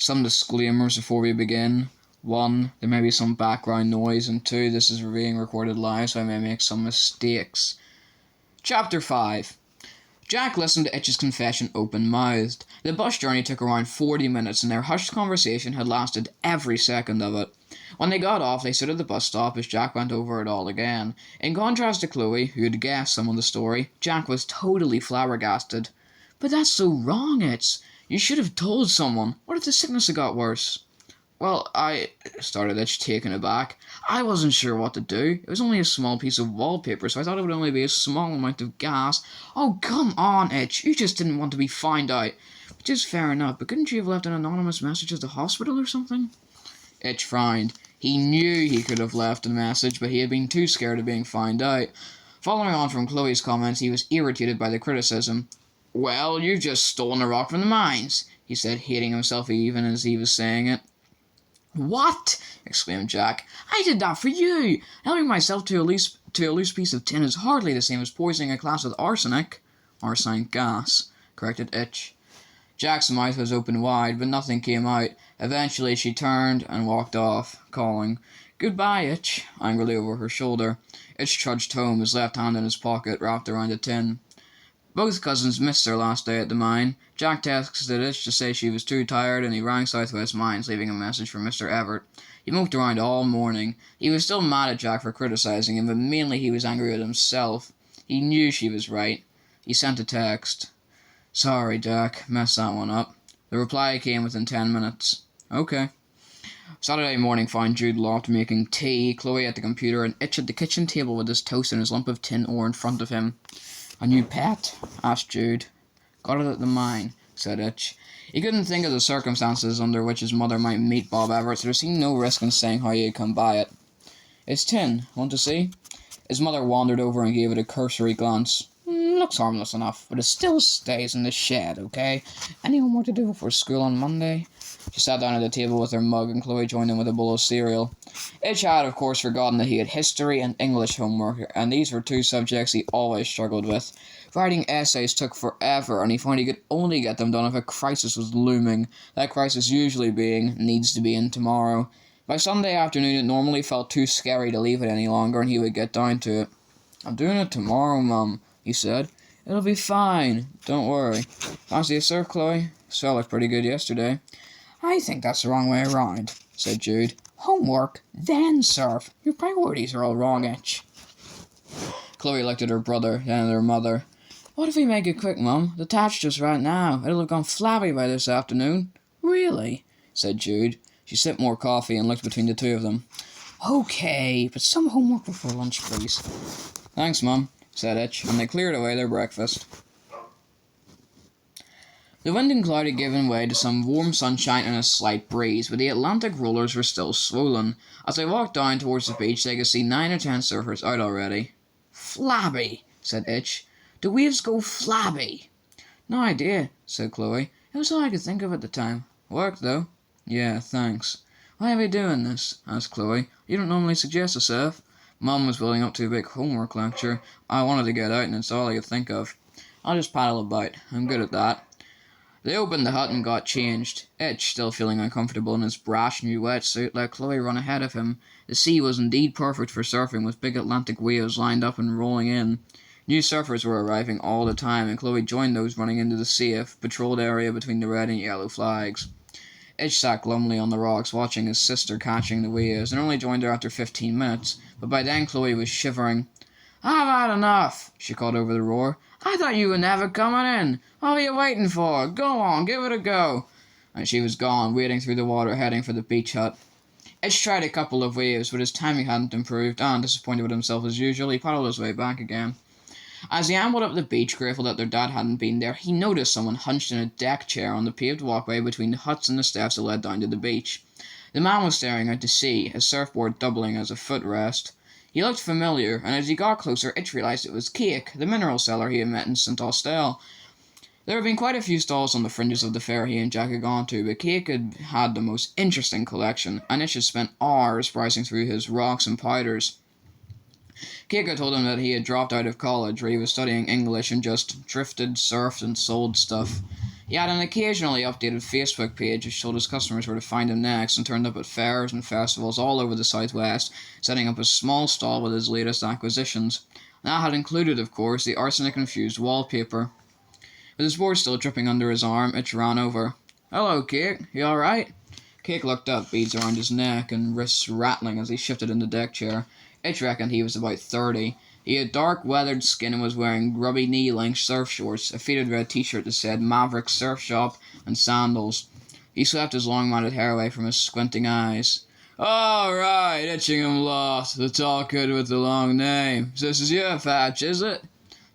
Some disclaimers before we begin. 1. There may be some background noise, and 2. This is being recorded live, so I may make some mistakes. Chapter 5. Jack listened to Itch's confession open-mouthed. The bus journey took around 40 minutes, and their hushed conversation had lasted every second of it. When they got off, they stood at the bus stop as Jack went over it all again. In contrast to Chloe, who had guessed some of the story, Jack was totally flabbergasted. "But that's so wrong, Itch. You should have told someone. What if the sickness had got worse?" "Well, started Itch, taken aback. "I wasn't sure what to do. It was only a small piece of wallpaper, so I thought it would only be a small amount of gas." "Oh, come on, Itch. You just didn't want to be found out." "Which is fair enough, but couldn't you have left an anonymous message at the hospital or something?" Itch frowned. He knew he could have left a message, but he had been too scared of being found out. Following on from Chloe's comments, he was irritated by the criticism. "Well, you've just stolen a rock from the mines," he said, hating himself even as he was saying it. "What?" exclaimed Jack. "I did that for you. Helping myself to a loose piece of tin is hardly the same as poisoning a class with arsenic." "Arsenic gas," corrected Itch. Jack's mouth was open wide, but nothing came out. Eventually she turned and walked off, calling, "Goodbye, Itch," angrily over her shoulder. Itch trudged home, his left hand in his pocket, wrapped around a tin. Both cousins missed their last day at the mine. Jack texted Itch to say she was too tired, and he rang Southwest Mines, leaving a message for Mr. Everett. He moped around all morning. He was still mad at Jack for criticizing him, but mainly he was angry with himself. He knew she was right. He sent a text. "Sorry, Jack, messed that one up." The reply came within 10 minutes. "Okay." Saturday morning found Jude locked making tea, Chloe at the computer, and Itch at the kitchen table with his toast and his lump of tin ore in front of him. "A new pet?" asked Jude. "Got it at the mine," said Itch. He couldn't think of the circumstances under which his mother might meet Bob Everett, so there seemed no risk in saying how he had come by it. "It's tin. Want to see?" His mother wandered over and gave it a cursory glance. "Looks harmless enough, but it still stays in the shed, okay? Any homework to do before school on Monday?" She sat down at the table with her mug, and Chloe joined in with a bowl of cereal. Itch had, of course, forgotten that he had history and English homework, and these were two subjects he always struggled with. Writing essays took forever, and he found he could only get them done if a crisis was looming, that crisis usually being, needs to be in tomorrow. By Sunday afternoon it normally felt too scary to leave it any longer, and he would get down to it. "I'm doing it tomorrow, Mum," he said. "It'll be fine. Don't worry. Fancy a surf, Chloe? Saw looked pretty good yesterday." "I think that's the wrong way around," said Jude. "Homework, then surf. Your priorities are all wrong, Itch." Chloe looked at her brother, then at her mother. "What if we make it quick, Mum? The tat's just right now. It'll have gone flabby by this afternoon." "Really?" said Jude. She sipped more coffee and looked between the two of them. "Okay, but some homework before lunch, please." "Thanks, Mum," said Itch, and they cleared away their breakfast. The wind and cloud had given way to some warm sunshine and a slight breeze, but the Atlantic rollers were still swollen. As they walked down towards the beach, they could see 9 or 10 surfers out already. "Flabby," said Itch. "The waves go flabby." "No idea," said Chloe. "It was all I could think of at the time. Worked, though." "Yeah, thanks." "Why are we doing this?" asked Chloe. "You don't normally suggest a surf." "Mum was building up to a big homework lecture. I wanted to get out, and it's all I could think of. I'll just paddle about. I'm good at that." They opened the hut and got changed. Itch, still feeling uncomfortable in his brash new wetsuit, let Chloe run ahead of him. The sea was indeed perfect for surfing, with big Atlantic waves lined up and rolling in. New surfers were arriving all the time, and Chloe joined those running into the safe, patrolled area between the red and yellow flags. Itch sat glumly on the rocks, watching his sister catching the waves, and only joined her after 15 minutes, but by then Chloe was shivering. "I've had enough," she called over the roar. "I thought you were never coming in. What were you waiting for? Go on, give it a go." And she was gone, wading through the water, heading for the beach hut. Itch tried a couple of waves, but his timing hadn't improved, and, disappointed with himself as usual, he paddled his way back again. As he ambled up the beach, grateful that their dad hadn't been there, he noticed someone hunched in a deck chair on the paved walkway between the huts and the steps that led down to the beach. The man was staring out to sea, his surfboard doubling as a footrest. He looked familiar, and as he got closer, Itch realized it was Cake, the mineral seller he had met in St. Austell. There had been quite a few stalls on the fringes of the fair he and Jack had gone to, but Cake had had the most interesting collection, and Itch had spent hours browsing through his rocks and powders. Cake had told him that he had dropped out of college, where he was studying English, and just drifted, surfed, and sold stuff. He had an occasionally updated Facebook page which told his customers where to find him next, and turned up at fairs and festivals all over the southwest, setting up a small stall with his latest acquisitions. That had included, of course, the arsenic-infused wallpaper. With his board still dripping under his arm, Itch ran over. "Hello, Cake. You alright?" Cake looked up, beads around his neck and wrists rattling as he shifted in the deck chair. Itch reckoned he was about 30. He had dark, weathered skin and was wearing grubby knee-length surf shorts, a faded red t-shirt that said Maverick Surf Shop, and sandals. He swept his long matted hair away from his squinting eyes. "All right, Itchingham Loft, the tall kid with the long name. This is you, Fatch, is it?"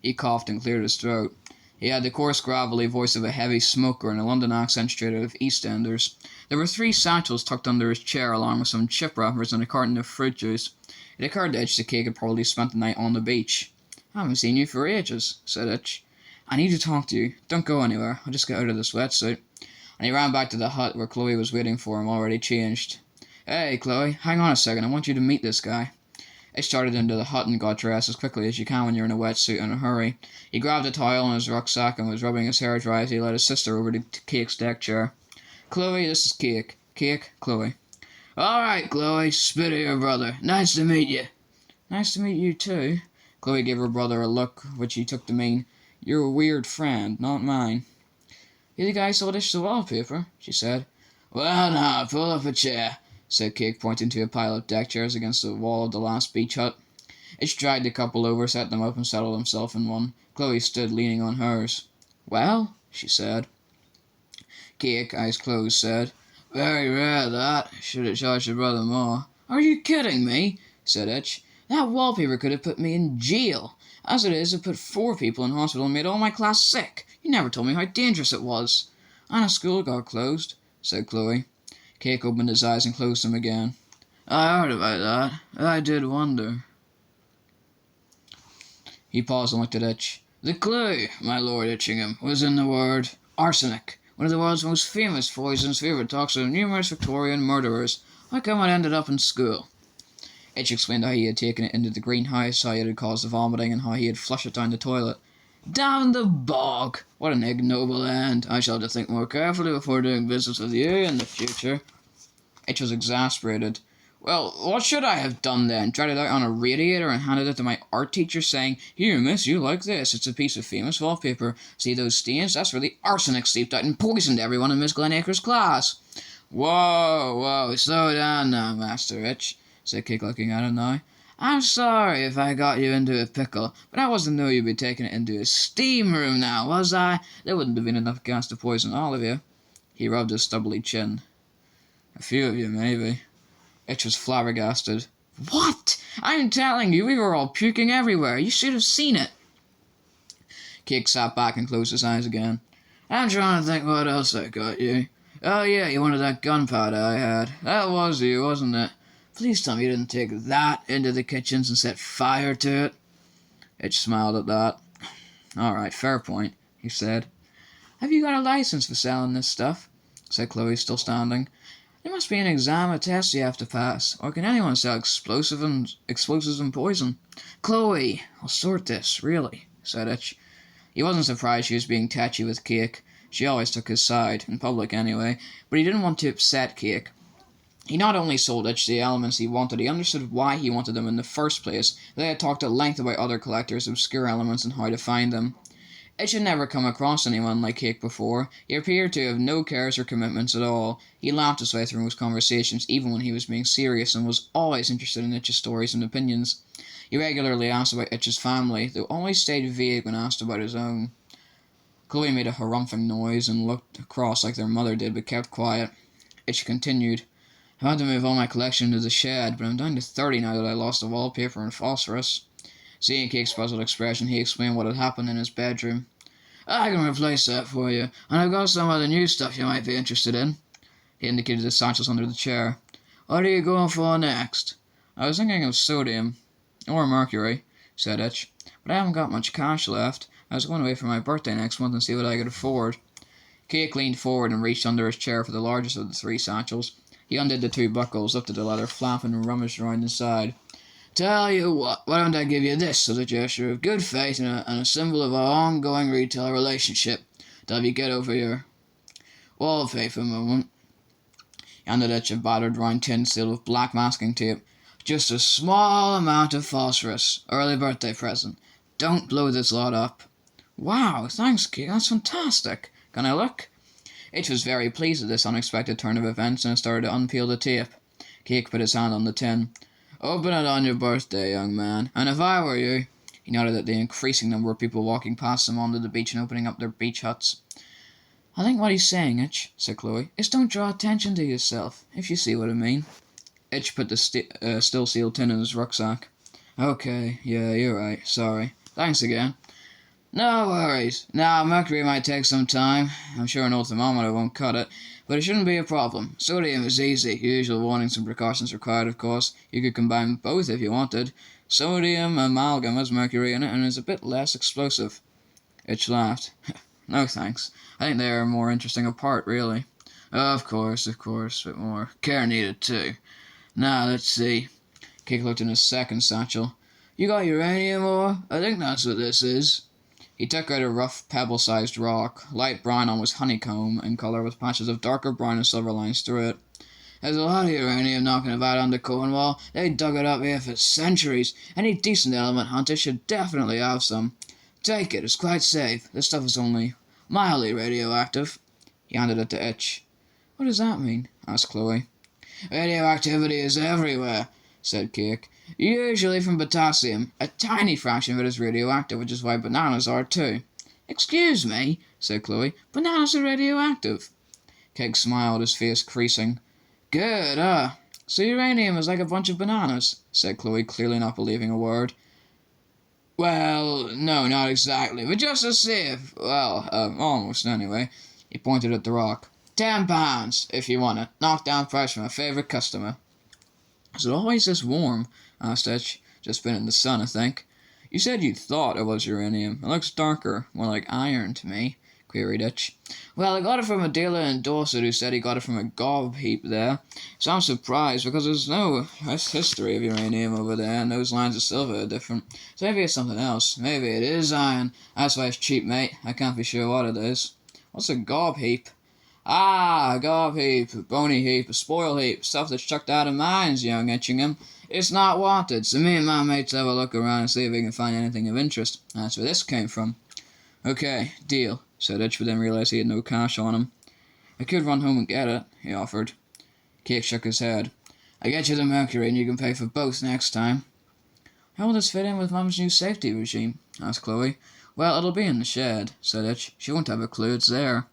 He coughed and cleared his throat. He had the coarse, gravelly voice of a heavy smoker and a London accent straight out of EastEnders. There were 3 satchels tucked under his chair, along with some chip wrappers and a carton of fruit juice. It occurred to Itch that Cake had probably spent the night on the beach. "I haven't seen you for ages," said Itch. "I need to talk to you. Don't go anywhere. I'll just get out of this wetsuit." And he ran back to the hut where Chloe was waiting for him, already changed. "Hey, Chloe, hang on a second. I want you to meet this guy." Itch started into the hut and got dressed as quickly as you can when you're in a wetsuit in a hurry. He grabbed a towel in his rucksack and was rubbing his hair dry as he led his sister over to Cake's deck chair. "Chloe, this is Cake. Cake, Chloe." "All right, Chloe, spit at your brother. Nice to meet you." "Nice to meet you, too." Chloe gave her brother a look which he took to mean, "You're a weird friend, not mine." "You're the guy who sold Itch the wallpaper," she said. "Well, now, pull up a chair," said Cake, pointing to a pile of deck chairs against the wall of the last beach hut. Itch dragged the couple over, set them up, and settled himself in one. Chloe stood leaning on hers. "Well?" she said. Cake, eyes closed, said, "Very rare, that. Should have charged your brother more." "Are you kidding me?" said Itch. "That wallpaper could have put me in jail. As it is, it put 4 people in hospital and made all my class sick. You never told me how dangerous it was." "And a school got closed," said Chloe. Cake opened his eyes and closed them again. "I heard about that. I did wonder." He paused and looked at Itch. "The clue, my Lord Itchingham, was in the word arsenic, one of the world's most famous poisons, favourite toxin of numerous Victorian murderers. How come it ended up in school?" Itch explained how he had taken it into the greenhouse, how it had caused the vomiting, and how he had flushed it down the toilet. "Down the bog! What an ignoble end! I shall have to think more carefully before doing business with you in the future." Itch was exasperated. "Well, what should I have done then? Dried it out on a radiator and handed it to my art teacher, saying, 'Here, miss, you like this. It's a piece of famous wallpaper. See those stains? That's where the arsenic seeped out and poisoned everyone in Miss Glenacre's class.'" Whoa, slow down now, Master Itch," said Cake, looking at him now. "I'm sorry if I got you into a pickle, but I wasn't know you'd be taking it into a steam room now, was I? There wouldn't have been enough gas to poison all of you." He rubbed his stubbly chin. "A few of you, maybe." Itch was flabbergasted. "What? I'm telling you, we were all puking everywhere. You should have seen it." Cake sat back and closed his eyes again. "I'm trying to think what else I got you. Oh yeah, you wanted that gunpowder I had. That was you, wasn't it? Please tell me you didn't take that into the kitchens and set fire to it." Itch smiled at that. "All right, fair point," he said. "Have you got a license for selling this stuff?" said Chloe, still standing. "There must be an exam or test you have to pass, or can anyone sell explosives and poison?" "Chloe, I'll sort this, really," said Itch. He wasn't surprised she was being touchy with Cake. She always took his side, in public anyway, but he didn't want to upset Cake. He not only sold Itch the elements he wanted, he understood why he wanted them in the first place. They had talked at length about other collectors' obscure elements and how to find them. Itch had never come across anyone like Cake before. He appeared to have no cares or commitments at all. He laughed his way through most conversations, even when he was being serious, and was always interested in Itch's stories and opinions. He regularly asked about Itch's family, though always stayed vague when asked about his own. Chloe made a harumphing noise and looked across like their mother did, but kept quiet. Itch continued. "I had to move all my collection into the shed, but I'm down to 30 now that I lost the wallpaper and phosphorus." Seeing Cake's puzzled expression, he explained what had happened in his bedroom. "I can replace that for you, and I've got some other new stuff you might be interested in." He indicated the satchels under the chair. "What are you going for next?" "I was thinking of sodium. Or mercury," said Itch. "But I haven't got much cash left. I was going away for my birthday next month and see what I could afford." Cake leaned forward and reached under his chair for the largest of the 3 satchels. He undid the 2 buckles, lifted the leather flap, and rummaged around inside. "Tell you what, why don't I give you this as a gesture of good faith and a symbol of our ongoing retail relationship? till you get over here. Well, wait for a moment. He handed Itch a battered round tin sealed with black masking tape. Just a small amount of phosphorus. Early birthday present. Don't blow this lot up. Wow, thanks, Keek. That's fantastic. Can I look? Itch was very pleased at this unexpected turn of events and started to unpeel the tape. Keek put his hand on the tin. Open it on your birthday, young man, and if I were you... He nodded at the increasing number of people walking past them onto the beach and opening up their beach huts. I think what he's saying, Itch, said Chloe, is don't draw attention to yourself, if you see what I mean. Itch put the still sealed tin in his rucksack. Okay, yeah, you're right, sorry. Thanks again. No worries. Now, mercury might take some time. I'm sure an old thermometer won't cut it, but it shouldn't be a problem. Sodium is easy. Usual warnings and precautions required, of course. You could combine both if you wanted. Sodium amalgam has mercury in it and is a bit less explosive. Itch laughed. No thanks. I think they are more interesting apart, really. Of course, but more care needed, too. Now, let's see. Keek looked in his second satchel. You got uranium ore? I think that's what this is. He took out a rough, pebble-sized rock, light brown, almost honeycomb in colour, with patches of darker brown and silver lines through it. There's a lot of uranium knocking about under Cornwall. They dug it up here for centuries. Any decent element hunter should definitely have some. Take it, it's quite safe. This stuff is only mildly radioactive. He handed it to Itch. What does that mean? Asked Chloe. Radioactivity is everywhere, said Keek. Usually from potassium. A tiny fraction of it is radioactive, which is why bananas are too. Excuse me, said Chloe. Bananas are radioactive. Keek smiled, his face creasing. Good, So uranium is like a bunch of bananas, said Chloe, clearly not believing a word. Well, no, not exactly, but just as safe. Well, almost anyway. He pointed at the rock. £10, if you want it. Knockdown price from a favourite customer. Is it always this warm? Asked Itch. Just been in the sun, I think. You said you thought it was uranium. It looks darker, more like iron to me, queried Itch. Well, I got it from a dealer in Dorset who said he got it from a gob heap there. So I'm surprised because there's no history of uranium over there and those lines of silver are different. So maybe it's something else. Maybe it is iron. That's why it's cheap, mate. I can't be sure what it is. What's a gob heap? Ah, a gob heap, a bony heap, a spoil heap, stuff that's chucked out of mines, young Itchingham. It's not wanted, so me and my mates have a look around and see if we can find anything of interest. That's where this came from. Okay, deal, said Itch, but then realised he had no cash on him. I could run home and get it, he offered. Keek shook his head. I get you the mercury and you can pay for both next time. How will this fit in with Mum's new safety regime? Asked Chloe. Well, it'll be in the shed, said Itch. She won't have a clue it's there.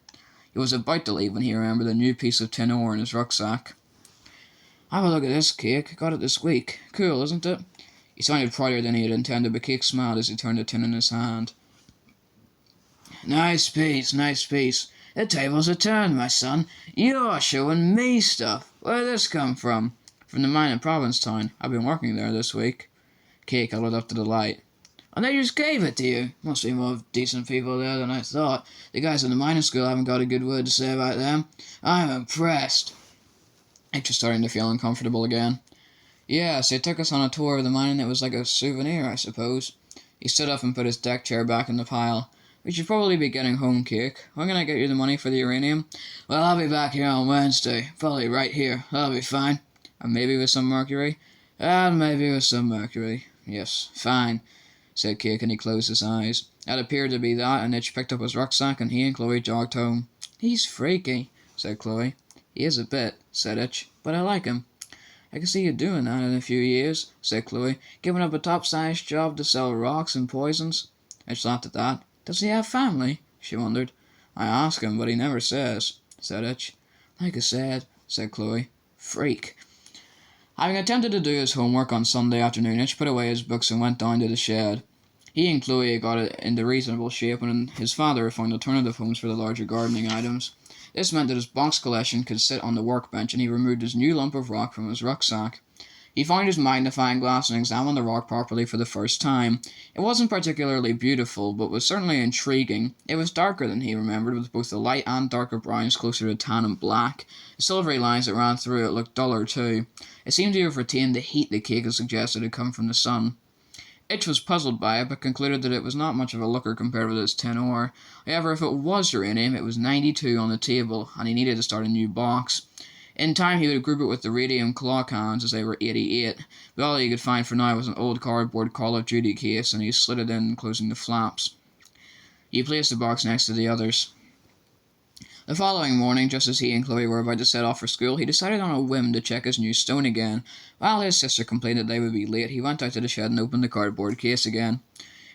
He was about to leave when he remembered a new piece of tin ore in his rucksack. Have a look at this, Keek. Got it this week. Cool, isn't it? He sounded prouder than he had intended, but Keek smiled as he turned the tin in his hand. Nice piece, nice piece. The tables are turned, my son. You're showing me stuff. Where did this come from? From the mine in Provincetown. I've been working there this week. Keek held it up to the light. And they just gave it to you. Must be more decent people there than I thought. The guys in the mining school haven't got a good word to say about them. I'm impressed. Itch was starting to feel uncomfortable again. Yes, they took us on a tour of the mine and it was like a souvenir, I suppose. He stood up and put his deck chair back in the pile. We should probably be getting home, Keek. When can I get you the money for the uranium? Well, I'll be back here on Wednesday. Probably right here. That'll be fine. And maybe with some mercury? And maybe with some mercury. Yes, fine, said Keek, and he closed his eyes. That appeared to be that, and Itch picked up his rucksack, and he and Chloe jogged home. He's freaky, said Chloe. He is a bit, said Itch, but I like him. I can see you doing that in a few years, said Chloe, giving up a top-sized job to sell rocks and poisons. Itch laughed at that. Does he have family? She wondered. I ask him, but he never says, said Itch. Like I said, said Chloe. Freak. Having attempted to do his homework on Sunday afternoon, Itch put away his books and went down to the shed. He and Chloe got it into reasonable shape, and his father found alternative homes for the larger gardening items. This meant that his box collection could sit on the workbench, and he removed his new lump of rock from his rucksack. He found his magnifying glass and examined the rock properly for the first time. It wasn't particularly beautiful, but was certainly intriguing. It was darker than he remembered, with both the light and darker browns closer to tan and black. The silvery lines that ran through it looked duller too. It seemed to have retained the heat the Keek had suggested had come from the sun. Itch was puzzled by it, but concluded that it was not much of a looker compared with his tin ore. However, if it was uranium, it was 92 on the table, and he needed to start a new box. In time, he would group it with the radium claw cans, as they were 88, but all he could find for now was an old cardboard Call of Duty case, and he slid it in, closing the flaps. He placed the box next to the others. The following morning, just as he and Chloe were about to set off for school, he decided on a whim to check his new stone again. While his sister complained that they would be late, he went out to the shed and opened the cardboard case again.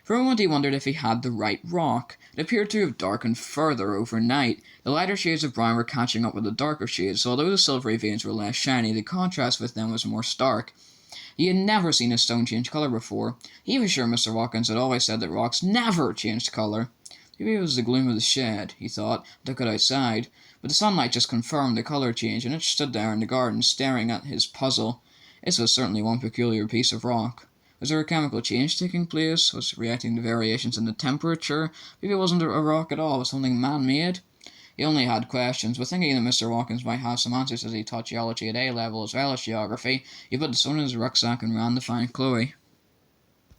For a moment he wondered if he had the right rock. It appeared to have darkened further overnight. The lighter shades of brown were catching up with the darker shades, so although the silvery veins were less shiny, the contrast with them was more stark. He had never seen a stone change colour before. He was sure Mr. Watkins had always said that rocks never changed colour. Maybe it was the gloom of the shed, he thought, and took it outside. But the sunlight just confirmed the colour change, and it stood there in the garden, staring at his puzzle. This was certainly one peculiar piece of rock. Was there a chemical change taking place? Was it reacting to variations in the temperature? Maybe it wasn't a rock at all, it was something man-made. He only had questions, but thinking that Mr. Watkins might have some answers as he taught geology at A level as well as geography, he put the stone in his rucksack and ran to find Chloe.